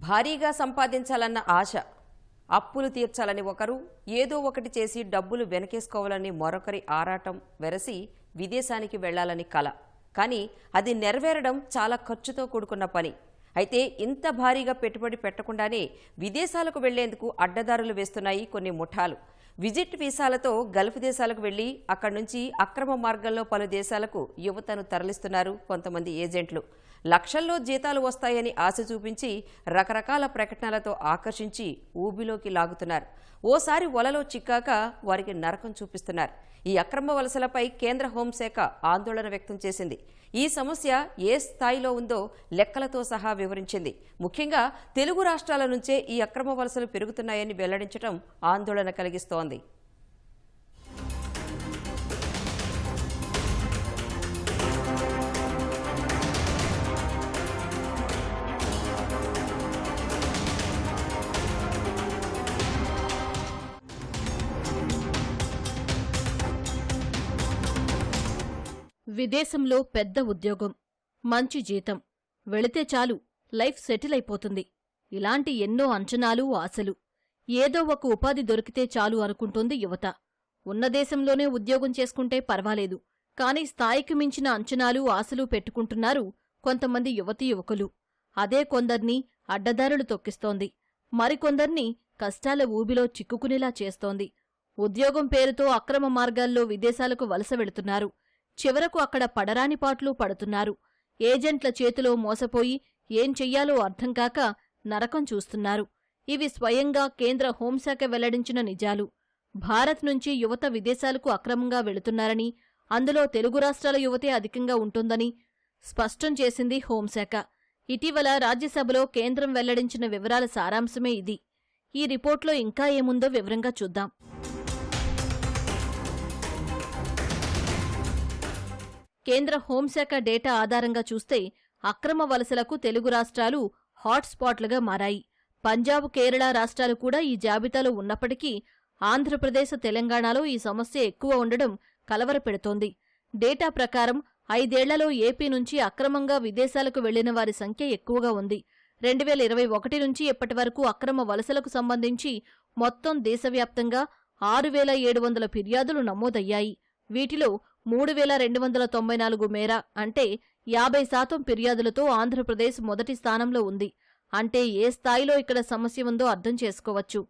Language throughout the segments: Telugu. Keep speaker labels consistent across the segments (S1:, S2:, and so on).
S1: భారీగా సంపాదించాలన్న ఆశ, అప్పులు తీర్చాలని ఒకరు, ఏదో ఒకటి చేసి డబ్బులు వెనకేసుకోవాలని మరొకరి ఆరాటం వెరసి విదేశానికి వెళ్లాలని కల. కానీ అది నెరవేరడం చాలా ఖర్చుతో కూడుకున్న పని. అయితే ఇంత భారీగా పెట్టుబడి పెట్టకుండానే విదేశాలకు వెళ్లేందుకు అడ్డదారులు వేస్తున్నాయి కొన్ని ముఠాలు. విజిట్ వీసాలతో గల్ఫ్ దేశాలకు వెళ్లి అక్కడి నుంచి అక్రమ మార్గంలో పలు దేశాలకు యువతను తరలిస్తున్నారు కొంతమంది ఏజెంట్లు. లక్షల్లో జీతాలు వస్తాయని ఆశ చూపించి రకరకాల ప్రకటనలతో ఆకర్షించి ఊబిలోకి లాగుతున్నారు. ఓసారి వలలో చిక్కాక వారికి నరకం చూపిస్తున్నారు. ఈ అక్రమ వలసలపై కేంద్ర హోంశాఖ ఆందోళన వ్యక్తం చేసింది. ఈ సమస్య ఏ స్థాయిలో ఉందో లెక్కలతో సహా వివరించింది. ముఖ్యంగా తెలుగు రాష్ట్రాల నుంచే ఈ అక్రమ వలసలు పెరుగుతున్నాయని వెల్లడించడం ఆందోళన కలిగిస్తోంది.
S2: విదేశంలో పెద్ద ఉద్యోగం, మంచి జీతం, వెళితే చాలు లైఫ్ సెటిల్ అయిపోతుంది. ఇలాంటి ఎన్నో అంచనాలు, ఆశలు. ఏదో ఒక ఉపాధి దొరికితే చాలు అనుకుంటోంది యువత. ఉన్న దేశంలోనే ఉద్యోగం చేసుకుంటే పర్వాలేదు, కాని స్థాయికి మించిన అంచనాలు, ఆశలు పెట్టుకుంటున్నారు కొంతమంది యువతీ యువకులు. అదే కొందర్ని అడ్డదారులు తొక్కిస్తోంది. మరికొందర్ని కష్టాల ఊబిలో చిక్కుకునేలా చేస్తోంది. ఉద్యోగం పేరుతో అక్రమ మార్గాల్లో విదేశాలకు వలస వెళుతున్నారు. చివరకు అక్కడ పడరాని పాట్లు పడుతున్నారు. ఏజెంట్ల చేతిలో మోసపోయి ఏం చెయ్యాలో అర్థంకాక నరకం చూస్తున్నారు. ఇవి స్వయంగా కేంద్ర హోంశాఖ వెల్లడించిన నిజాలు. భారత్ నుంచి యువత విదేశాలకు అక్రమంగా వెళుతున్నారని, అందులో తెలుగు రాష్ట్రాల యువతే అధికంగా ఉంటుందని స్పష్టం చేసింది హోంశాఖ. ఇటీవల రాజ్యసభలో కేంద్రం వెల్లడించిన వివరాల సారాంశమే ఇది. ఈ రిపోర్ట్లో ఇంకా ఏముందో వివరంగా చూద్దాం. కేంద్ర హోంశాఖ డేటా ఆధారంగా చూస్తే అక్రమ వలసలకు తెలుగు రాష్ట్రాలు హాట్స్పాట్లుగా మారాయి. పంజాబ్, కేరళ రాష్ట్రాలు కూడా ఈ జాబితాలో ఉన్నప్పటికీ ఆంధ్రప్రదేశ్, తెలంగాణలో ఈ సమస్య ఎక్కువ ఉండడం కలవరపెడుతోంది. డేటా ప్రకారం 5 ఏళ్లలో ఏపీ నుంచి అక్రమంగా విదేశాలకు వెళ్లిన వారి సంఖ్య ఎక్కువగా ఉంది. 2021 నుంచి ఇప్పటివరకు అక్రమ వలసలకు సంబంధించి మొత్తం దేశవ్యాప్తంగా 6,700 ఫిర్యాదులు నమోదయ్యాయి. వీటిలో 3,294 మేర అంటే 50% ఫిర్యాదులతో ఆంధ్రప్రదేశ్ మొదటి స్థానంలో ఉంది. అంటే ఏ స్థాయిలో ఇక్కడ సమస్య ఉందో అర్థం చేసుకోవచ్చు.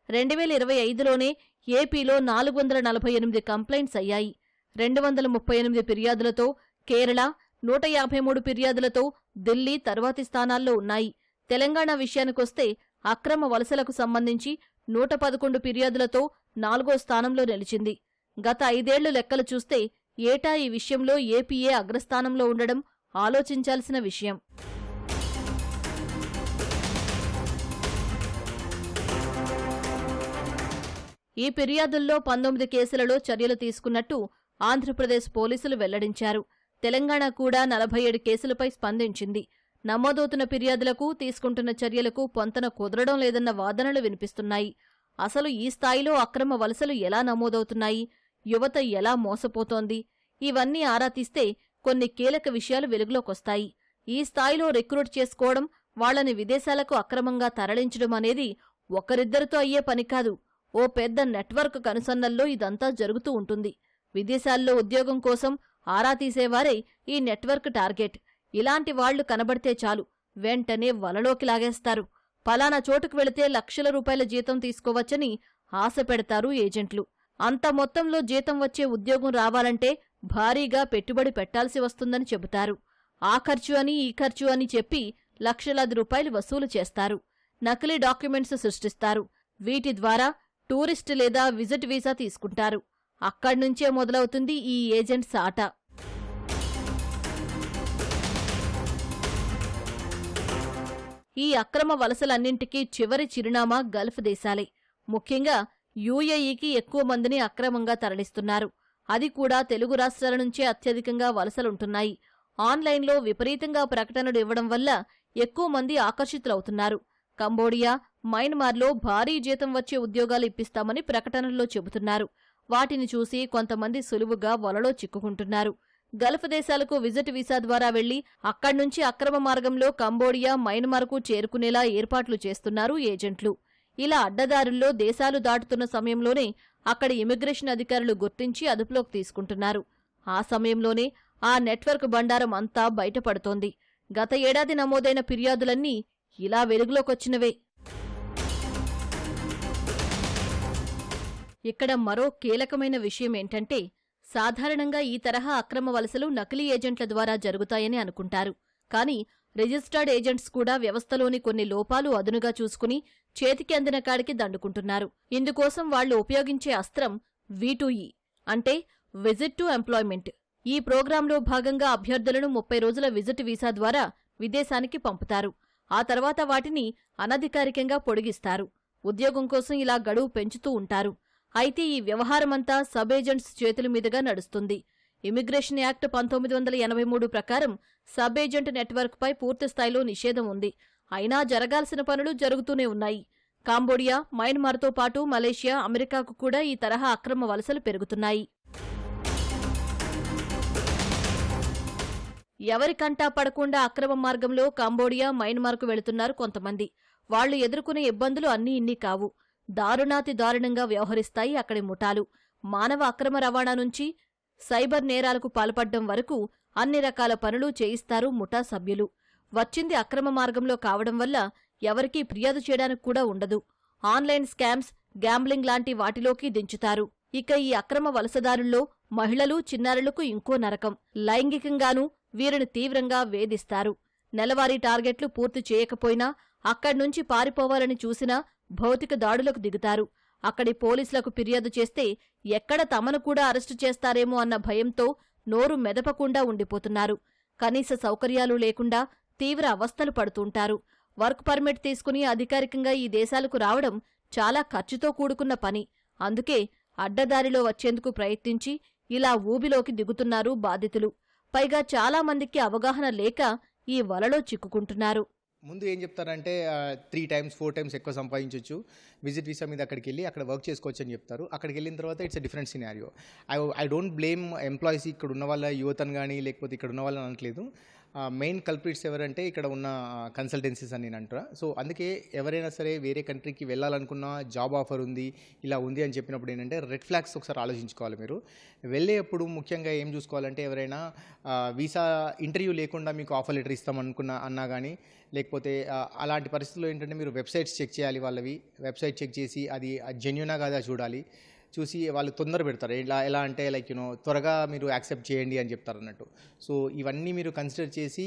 S2: 2025లోనే ఏపీలో 448 కంప్లైంట్స్ అయ్యాయి. 238 ఫిర్యాదులతో కేరళ, 153 ఫిర్యాదులతో ఢిల్లీ తర్వాతి స్థానాల్లో ఉన్నాయి. తెలంగాణ విషయానికొస్తే అక్రమ వలసలకు సంబంధించి 111 ఫిర్యాదులతో 4వ స్థానంలో నిలిచింది. గత 5 ఏళ్లు లెక్కలు చూస్తే ఏటా ఈ విషయంలో ఏపీఏ అగ్రస్థానంలో ఉండడం ఆలోచించాల్సిన విషయం. ఈ ఫిర్యాదుల్లో 19 కేసులలో చర్యలు తీసుకున్నట్టు ఆంధ్రప్రదేశ్ పోలీసులు వెల్లడించారు. తెలంగాణ కూడా 47 కేసులపై స్పందించింది. నమోదవుతున్న ఫిర్యాదులకు, తీసుకుంటున్న చర్యలకు పొంతన కుదరడం లేదన్న వాదనలు వినిపిస్తున్నాయి. అసలు ఈ స్థాయిలో అక్రమ వలసలు ఎలా నమోదవుతున్నాయి? యువత ఎలా మోసపోతోంది? ఇవన్నీ ఆరా తీస్తే కొన్ని కీలక విషయాలు వెలుగులోకొస్తాయి. ఈ స్థాయిలో రిక్రూట్ చేసుకోవడం, వాళ్లని విదేశాలకు అక్రమంగా తరలించడం అనేది ఒకరిద్దరితో అయ్యే పని కాదు. ఓ పెద్ద నెట్వర్క్ కనుసన్నల్లో ఇదంతా జరుగుతూ ఉంటుంది. విదేశాల్లో ఉద్యోగం కోసం ఆరా తీసేవారే ఈ నెట్వర్క్ టార్గెట్. ఇలాంటి వాళ్లు కనబడితే చాలు వెంటనే వలలోకి లాగేస్తారు. ఫలానా చోటుకు వెళితే లక్షల రూపాయల జీతం తీసుకోవచ్చని ఆశ పెడతారు ఏజెంట్లు. అంత మొత్తంలో జీతం వచ్చే ఉద్యోగం రావాలంటే భారీగా పెట్టుబడి పెట్టాల్సి వస్తుందని చెబుతారు. ఆ ఖర్చు అని, ఈ ఖర్చు అని చెప్పి లక్షలాది రూపాయలు వసూలు చేస్తారు. నకిలీ డాక్యుమెంట్స్ సృష్టిస్తారు. వీటి ద్వారా టూరిస్ట్ లేదా విజిట్ వీసా తీసుకుంటారు. అక్కడ్నుంచే మొదలవుతుంది ఈ ఏజెంట్స్ ఆట. ఈ అక్రమ వలసలన్నింటికీ చివరి చిరునామా గల్ఫ్ దేశాలే. ముఖ్యంగా యూఏఈకి ఎక్కువ మందిని అక్రమంగా తరలిస్తున్నారు. అది కూడా తెలుగు రాష్ట్రాల నుంచే అత్యధికంగా వలసలుంటున్నాయి. ఆన్లైన్లో విపరీతంగా ప్రకటనలు ఇవ్వడం వల్ల ఎక్కువ మంది ఆకర్షితులవుతున్నారు. కంబోడియా, మయన్మార్లో భారీ జీతం వచ్చే ఉద్యోగాలు ఇప్పిస్తామని ప్రకటనల్లో చెబుతున్నారు. వాటిని చూసి కొంతమంది సులువుగా వలలో చిక్కుకుంటున్నారు. గల్ఫ్ దేశాలకు విజిట్ వీసా ద్వారా వెళ్లి అక్కడ్నుంచి అక్రమ మార్గంలో కంబోడియా, మయన్మార్కు చేరుకునేలా ఏర్పాట్లు చేస్తున్నారు ఏజెంట్లు. ఇలా అడ్డదారుల్లో దేశాలు దాటుతున్న సమయంలోనే అక్కడి ఇమిగ్రేషన్ అధికారులు గుర్తించి అదుపులోకి తీసుకుంటున్నారు. ఆ సమయంలోనే ఆ నెట్వర్క్ బండారం అంతా బయటపడుతోంది. గత ఏడాది నమోదైన ఫిర్యాదులన్నీ ఇలా వెలుగులోకొచ్చినవే. ఇక్కడ మరో కీలకమైన విషయమేంటంటే, సాధారణంగా ఈ తరహా అక్రమ వలసలు నకిలీ ఏజెంట్ల ద్వారా జరుగుతాయని అనుకుంటారు. కానీ రిజిస్టర్డ్ ఏజెంట్స్ కూడా వ్యవస్థలోని కొన్ని లోపాలు అదునుగా చూసుకుని చేతికి అందిన కాడికి దండుకుంటున్నారు. ఇందుకోసం వాళ్లు ఉపయోగించే అస్త్రం V2E, అంటే విజిట్ టు ఎంప్లాయ్మెంట్. ఈ ప్రోగ్రాంలో భాగంగా అభ్యర్థులను 30 రోజుల విజిట్ వీసా ద్వారా విదేశానికి పంపుతారు. ఆ తర్వాత వాటిని అనధికారికంగా పొడిగిస్తారు. ఉద్యోగం కోసం ఇలా గడువు పెంచుతూ ఉంటారు. అయితే ఈ వ్యవహారమంతా సబ్ ఏజెంట్స్ చేతుల మీదుగా నడుస్తుంది. ఇమిగ్రేషన్ యాక్ట్ 1983 ప్రకారం సబ్ ఏజెంట్ నెట్వర్క్పై పూర్తిస్థాయిలో నిషేధం ఉంది. అయినా జరగాల్సిన పనులు జరుగుతూనే ఉన్నాయి. కాంబోడియా, మయన్మార్తో పాటు మలేషియా, అమెరికాకు కూడా ఈ తరహా అక్రమ వలసలు పెరుగుతున్నాయి. ఎవరికంటా పడకుండా అక్రమ మార్గంలో కంబోడియా, మయన్మార్కు వెళుతున్నారు కొంతమంది. వాళ్లు ఎదుర్కొనే ఇబ్బందులు అన్నీ ఇన్ని కావు. దారుణాతి దారుణంగా వ్యవహరిస్తాయి అక్కడి ముఠాలు. మానవ అక్రమ రవాణా నుంచి సైబర్ నేరాలకు పాల్పడ్డం వరకు అన్ని రకాల పనులు చేయిస్తారు ముఠా సభ్యులు. వచ్చింది అక్రమ మార్గంలో కావడం వల్ల ఎవరికీ ఫిర్యాదు చేయడానికి కూడా ఉండదు. ఆన్లైన్ స్కామ్స్, గ్యాంబ్లింగ్ లాంటి వాటిలోకి దించుతారు. ఇక ఈ అక్రమ వలసదారుల్లో మహిళలు, చిన్నారులకు ఇంకో నరకం. లైంగికంగానూ వీరిని తీవ్రంగా వేధిస్తారు. నెలవారీ టార్గెట్లు పూర్తి చేయకపోయినా, అక్కడ్నుంచి పారిపోవాలని చూసినా భౌతిక దాడులకు దిగుతారు. అక్కడి పోలీసులకు ఫిర్యాదు చేస్తే ఎక్కడ తమను కూడా అరెస్టు చేస్తారేమో అన్న భయంతో నోరు మెదపకుండా ఉండిపోతున్నారు. కనీస సౌకర్యాలు లేకుండా తీవ్ర అవస్థలు పడుతుంటారు. వర్క్ పర్మిట్ తీసుకుని అధికారికంగా ఈ దేశాలకు రావడం చాలా ఖర్చుతో కూడుకున్న పని. అందుకే అడ్డదారిలో వచ్చేందుకు ప్రయత్నించి ఇలా ఊబిలోకి దిగుతున్నారు బాధితులు. పైగా చాలా మందికి అవగాహన లేక ఈ వలలో చిక్కుకుంటున్నారు.
S3: ముందు ఏం చెప్తారంటే 3 times 4 times ఎక్కువ సంపాదించవచ్చు, విజిట్ వీసా మీద అక్కడికి వెళ్ళి అక్కడ వర్క్ చేసుకోవచ్చు అని చెప్తారు. అక్కడికి వెళ్ళిన తర్వాత it's a different scenario. I don't blame employees, ఇక్కడ ఉన్న వాళ్ళ యువతను కానీ లేకపోతే ఇక్కడ ఉన్న వాళ్ళని అనట్లేదు. మెయిన్ కల్ప్రిట్స్ ఎవరంటే ఇక్కడ ఉన్న కన్సల్టెన్సీస్ అని నేను అంటారా. సో అందుకే ఎవరైనా సరే వేరే కంట్రీకి వెళ్ళాలనుకున్న, జాబ్ ఆఫర్ ఉంది, ఇలా ఉంది అని చెప్పినప్పుడు ఏంటంటే రెడ్ ఫ్లాగ్స్ ఒకసారి ఆలోచించుకోవాలి. మీరు వెళ్ళేప్పుడు ముఖ్యంగా ఏం చూసుకోవాలంటే, ఎవరైనా వీసా ఇంటర్వ్యూ లేకుండా మీకు ఆఫర్ లెటర్ అన్నా కానీ, లేకపోతే అలాంటి పరిస్థితుల్లో ఏంటంటే మీరు వెబ్సైట్స్ చెక్ చేయాలి. వాళ్ళవి వెబ్సైట్ చెక్ చేసి అది జెన్యూనా కాదా చూడాలి. చూసి వాళ్ళు తొందర పెడతారు. ఎలా అంటే త్వరగా మీరు యాక్సెప్ట్ చేయండి అని చెప్తారు అన్నట్టు. సో ఇవన్నీ మీరు కన్సిడర్ చేసి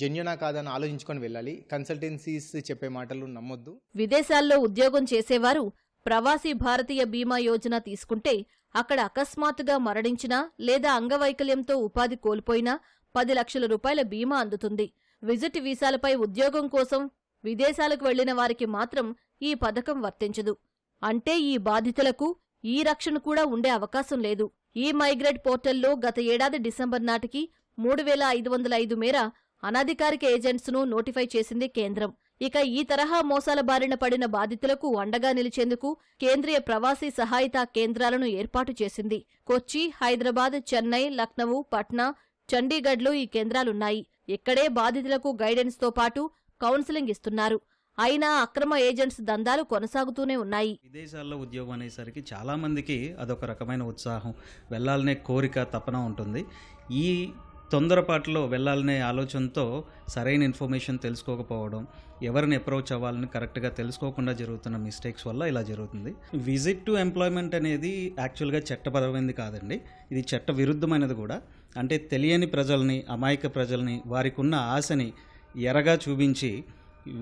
S3: జెన్యూనా కాదని ఆలోచించుకొని వెళ్ళాలి. కన్సల్టెన్సీస్ చెప్పే మాటలు నమ్మొద్దు.
S2: విదేశాల్లో ఉద్యోగం చేసేవారు ప్రవాసీ భారతీయ బీమా యోజన తీసుకుంటే అక్కడ అకస్మాత్తుగా మరణించినా లేదా అంగవైకల్యంతో ఉపాధి కోల్పోయినా 10 లక్షల రూపాయల బీమా అందుతుంది. విజిట్ వీసాలపై ఉద్యోగం కోసం విదేశాలకు వెళ్లిన వారికి మాత్రం ఈ పథకం వర్తించదు. అంటే ఈ బాధితులకు ఈ రక్షణ కూడా ఉండే అవకాశం లేదు. ఈ మైగ్రేట్ పోర్టల్లో గత ఏడాది డిసెంబర్ నాటికి 3505 మేర అనధికారిక ఏజెంట్స్ను నోటిఫై చేసింది కేంద్రం. ఇక ఈ తరహా మోసాల బారిన పడిన బాధితులకు అండగా నిలిచేందుకు కేంద్రీయ ప్రవాసీ సహాయతా కేంద్రాలను ఏర్పాటు చేసింది. కొచ్చి, హైదరాబాద్, చెన్నై, లక్నవూ, పట్నా, చండీగఢ్లో ఈ కేంద్రాలున్నాయి. ఇక్కడే బాధితులకు గైడెన్స్తో పాటు కౌన్సిలింగ్ ఇస్తున్నారు. అయినా అక్రమ ఏజెంట్స్ దందాలు కొనసాగుతూనే ఉన్నాయి.
S4: విదేశాల్లో ఉద్యోగం అనేసరికి చాలామందికి అదొక రకమైన ఉత్సాహం, వెళ్ళాలనే కోరిక, తపన ఉంటుంది. ఈ తొందరపాటులో వెళ్ళాలనే ఆలోచనతో సరైన ఇన్ఫర్మేషన్ తెలుసుకోకపోవడం, ఎవరిని అప్రోచ్ అవ్వాలని కరెక్ట్గా తెలుసుకోకుండా జరుగుతున్న మిస్టేక్స్ వల్ల ఇలా జరుగుతుంది. విజిట్ టు ఎంప్లాయ్మెంట్ అనేది యాక్చువల్గా చట్టపరమైనది కాదండి, ఇది చట్ట విరుద్ధమైనది కూడా. అంటే తెలియని ప్రజల్ని, అమాయక ప్రజల్ని, వారికి ఉన్న ఆశని ఎరగా చూపించి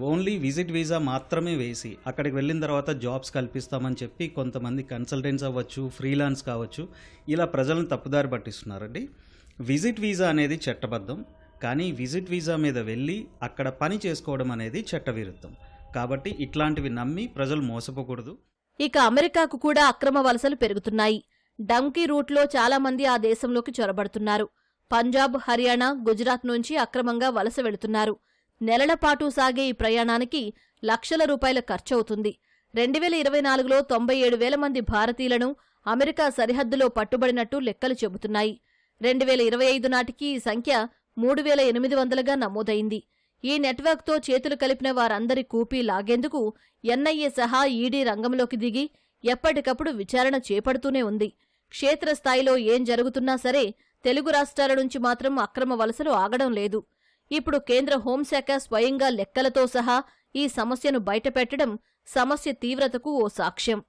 S4: ఓన్లీ విజిట్ వీసా మాత్రమే వేసి అక్కడికి వెళ్ళిన తర్వాత జాబ్స్ కల్పిస్తామని చెప్పి కొంతమంది కన్సల్టెంట్స్ అవ్వచ్చు, ఫ్రీలాన్స్ కావచ్చు, ఇలా ప్రజలను తప్పుదారి పట్టిస్తున్నారండి. విజిట్ వీసా అనేది చట్టబద్ధం, కానీ విజిట్ వీసా మీద వెళ్ళి అక్కడ పని చేసుకోవడం అనేది చట్టవిరుద్ధం. కాబట్టి ఇట్లాంటివి నమ్మి ప్రజలు మోసపోకూడదు.
S2: ఇక అమెరికాకు కూడా అక్రమ వలసలు పెరుగుతున్నాయి. డంకీ రూట్లో చాలామంది ఆ దేశంలోకి చొరబడుతున్నారు. పంజాబ్, హర్యానా, గుజరాత్ నుంచి అక్రమంగా వలస వెళుతున్నారు. నెలల పాటు సాగే ఈ ప్రయాణానికి లక్షల రూపాయల ఖర్చవుతుంది. 2024లో 97,000 మంది భారతీయులను అమెరికా సరిహద్దులో పట్టుబడినట్టు లెక్కలు చెబుతున్నాయి. 2025 నాటికి ఈ సంఖ్య 3800గా నమోదైంది. ఈ నెట్వర్క్తో చేతులు కలిపిన వారందరి కూపీ లాగేందుకు ఎన్ఐఏ సహా ఈడీ రంగంలోకి దిగి ఎప్పటికప్పుడు విచారణ చేపడుతూనే ఉంది. క్షేత్రస్థాయిలో ఏం జరుగుతున్నా సరే తెలుగు రాష్ట్రాల నుంచి మాత్రం అక్రమ వలసలు ఆగడం లేదు. ఇప్పుడు కేంద్ర హోంశాఖ స్వయంగా లెక్కలతో సహా ఈ సమస్యను బయటపెట్టడం సమస్య తీవ్రతకు ఓ సాక్ష్యం.